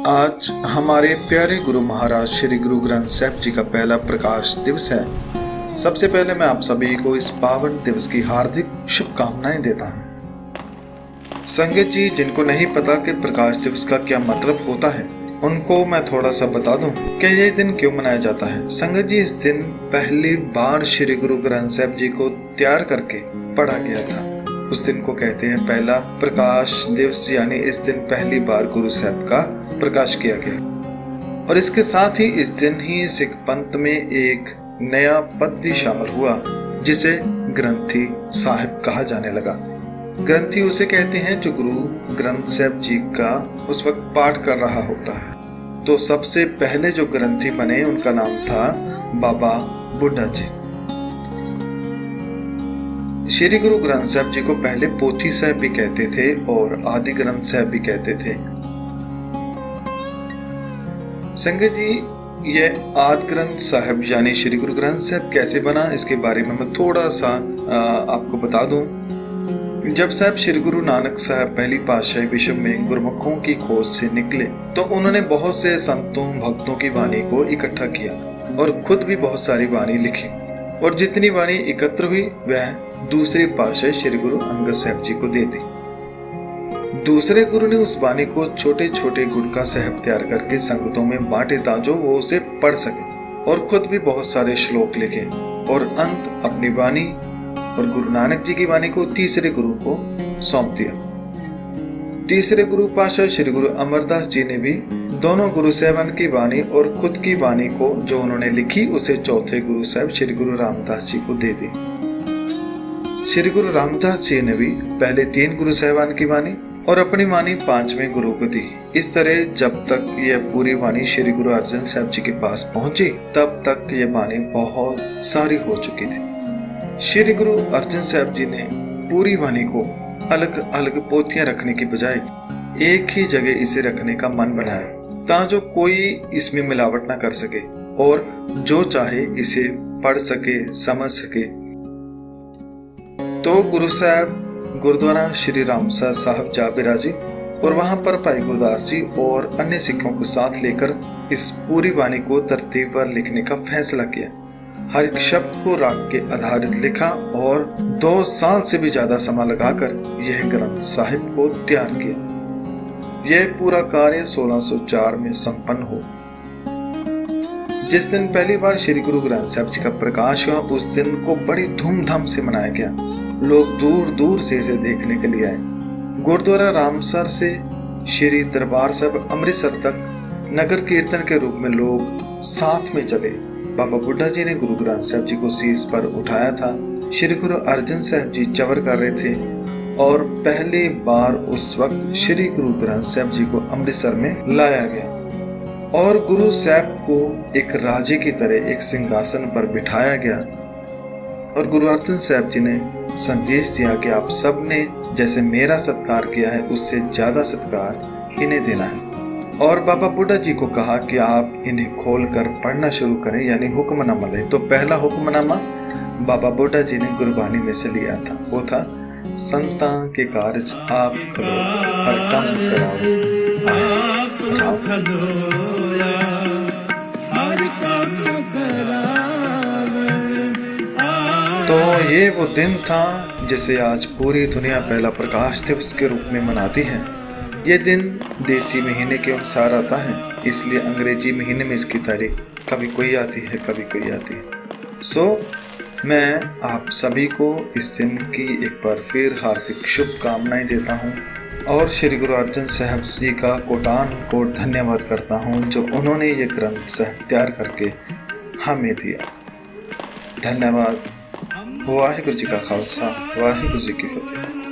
आज हमारे प्यारे गुरु महाराज श्री गुरु ग्रंथ साहिब जी का पहला प्रकाश दिवस है। सबसे पहले मैं आप सभी को इस पावन दिवस की हार्दिक शुभकामनाएं देता हूं। संगत जी, जिनको नहीं पता कि प्रकाश दिवस का क्या मतलब होता है, उनको मैं थोड़ा सा बता दूं कि यह दिन क्यों मनाया जाता है। संगत जी, इस दिन पहली बार श्री गुरु ग्रंथ साहिब जी को तैयार करके पढ़ा गया था। उस दिन को कहते हैं पहला प्रकाश दिवस, यानी इस दिन पहली बार गुरु साहब का प्रकाश किया गया। और इसके साथ ही इस दिन ही सिख पंथ में एक नया पद भी शामिल हुआ, जिसे ग्रंथी साहिब कहा जाने लगा। ग्रंथी उसे कहते हैं जो गुरु ग्रंथ साहिब जी का उस वक्त पाठ कर रहा होता है। तो सबसे पहले जो ग्रंथी बने उनका नाम था बाबा बुड्ढा जी। श्री गुरु ग्रंथ साहिब जी को पहले पोथी साहिब भी कहते थे और आदि ग्रंथ साहिब भी कहते थे। संगत जी, यह आदि ग्रंथ साहिब यानी श्री गुरु ग्रंथ साहिब कैसे बना, इसके बारे में मैं थोड़ा सा आपको बता दूं। जब साहब श्री गुरु नानक साहब पहली पातशाही विश्व में गुरमुखों की खोज से निकले, तो उन्होंने बहुत से संतों भक्तों की वाणी को इकट्ठा किया और खुद भी बहुत सारी वाणी लिखी। और जितनी वाणी एकत्र हुई वह दूसरे पातशाह श्री गुरु अंगद साहब जी को दे दी। दूसरे गुरु ने उस वाणी को छोटे छोटे गुटका साहब तैयार करके संगतों में बांटे ताकि वो उसे पढ़ सके, और खुद भी बहुत सारे श्लोक लिखे। और अंत अपनी वाणी और गुरु नानक जी की वाणी को तीसरे गुरु को सौंप दिया। तीसरे गुरु पातशाह श्री गुरु अमरदास जी ने भी दोनों गुरु साहबान की वाणी और खुद की वाणी को जो उन्होंने लिखी उसे चौथे गुरु साहब श्री गुरु रामदास जी को दे दी। श्री गुरु रामदास जी ने भी पहले 3 गुरु साहबान की वाणी और अपनी वाणी 5वें गुरु को दी। इस तरह जब तक यह पूरी वाणी श्री गुरु अर्जन साहब जी के पास पहुंची, तब तक यह वाणी बहुत सारी हो चुकी थी। श्री गुरु अर्जन साहब जी ने पूरी वाणी को अलग अलग पोथियां रखने की बजाय एक ही जगह इसे रखने का मन बनाया, ताकि कोई इसमें मिलावट न कर सके और जो चाहे इसे पढ़ सके, समझ सके। तो गुरु साहब गुरुद्वारा श्री रामसर साहब जा बिराजी और वहां पर भाई गुरदास जी और अन्य सिखों को साथ लेकर इस पूरी वाणी को तरतीब पर लिखने का फैसला किया। हर एक शब्द को राग के आधारित लिखा और 2 साल से भी ज्यादा समय लगाकर यह ग्रंथ साहिब को तैयार किया। यह पूरा कार्य 1604 में संपन्न हो। जिस दिन पहली बार श्री गुरु ग्रंथ साहिब जी का प्रकाश हुआ, उस दिन को बड़ी धूमधाम से मनाया गया। लोग दूर दूर से इसे देखने के लिए आए। गुरुद्वारा रामसर से श्री दरबार साहिब अमृतसर तक नगर कीर्तन के रूप में लोग साथ में चले। बाबा बुड्ढा जी ने गुरु ग्रंथ साहिब जी को शीश पर उठाया था। श्री गुरु अर्जन साहिब जी चवर कर रहे थे और पहली बार उस वक्त श्री गुरु ग्रंथ साहिब जी को अमृतसर में लाया गया और गुरु साहब को एक राजे की तरह एक सिंहासन पर बिठाया गया। और गुरु अर्जन साहब जी ने संदेश दिया कि आप सब ने जैसे मेरा सत्कार किया है, उससे ज्यादा सत्कार इन्हें देना है। और बाबा बुड्ढा जी को कहा कि आप इन्हें खोलकर पढ़ना शुरू करें, यानी हुक्मनामा लें। तो पहला हुक्मनामा बाबा बुड्ढा जी ने गुरबानी में से लिया था। वो था, संता के कार्य आप करो, हर काम कराओ, तो ये वो दिन था जिसे आज पूरी दुनिया पहला प्रकाश दिवस के रूप में मनाती है। ये दिन देसी महीने के अनुसार आता है, इसलिए अंग्रेजी महीने में इसकी तारीख कभी कोई आती है, कभी कोई आती है। मैं आप सभी को इस दिन की एक बार फिर हार्दिक शुभकामनाएं देता हूं और श्री गुरु अर्जन साहब जी का कोटान कोट धन्यवाद करता हूं, जो उन्होंने ये ग्रंथ साहब तैयार करके हमें दिया। धन्यवाद। वाहिगुरु जी का खालसा, वाहिगुरु जी की फतेह।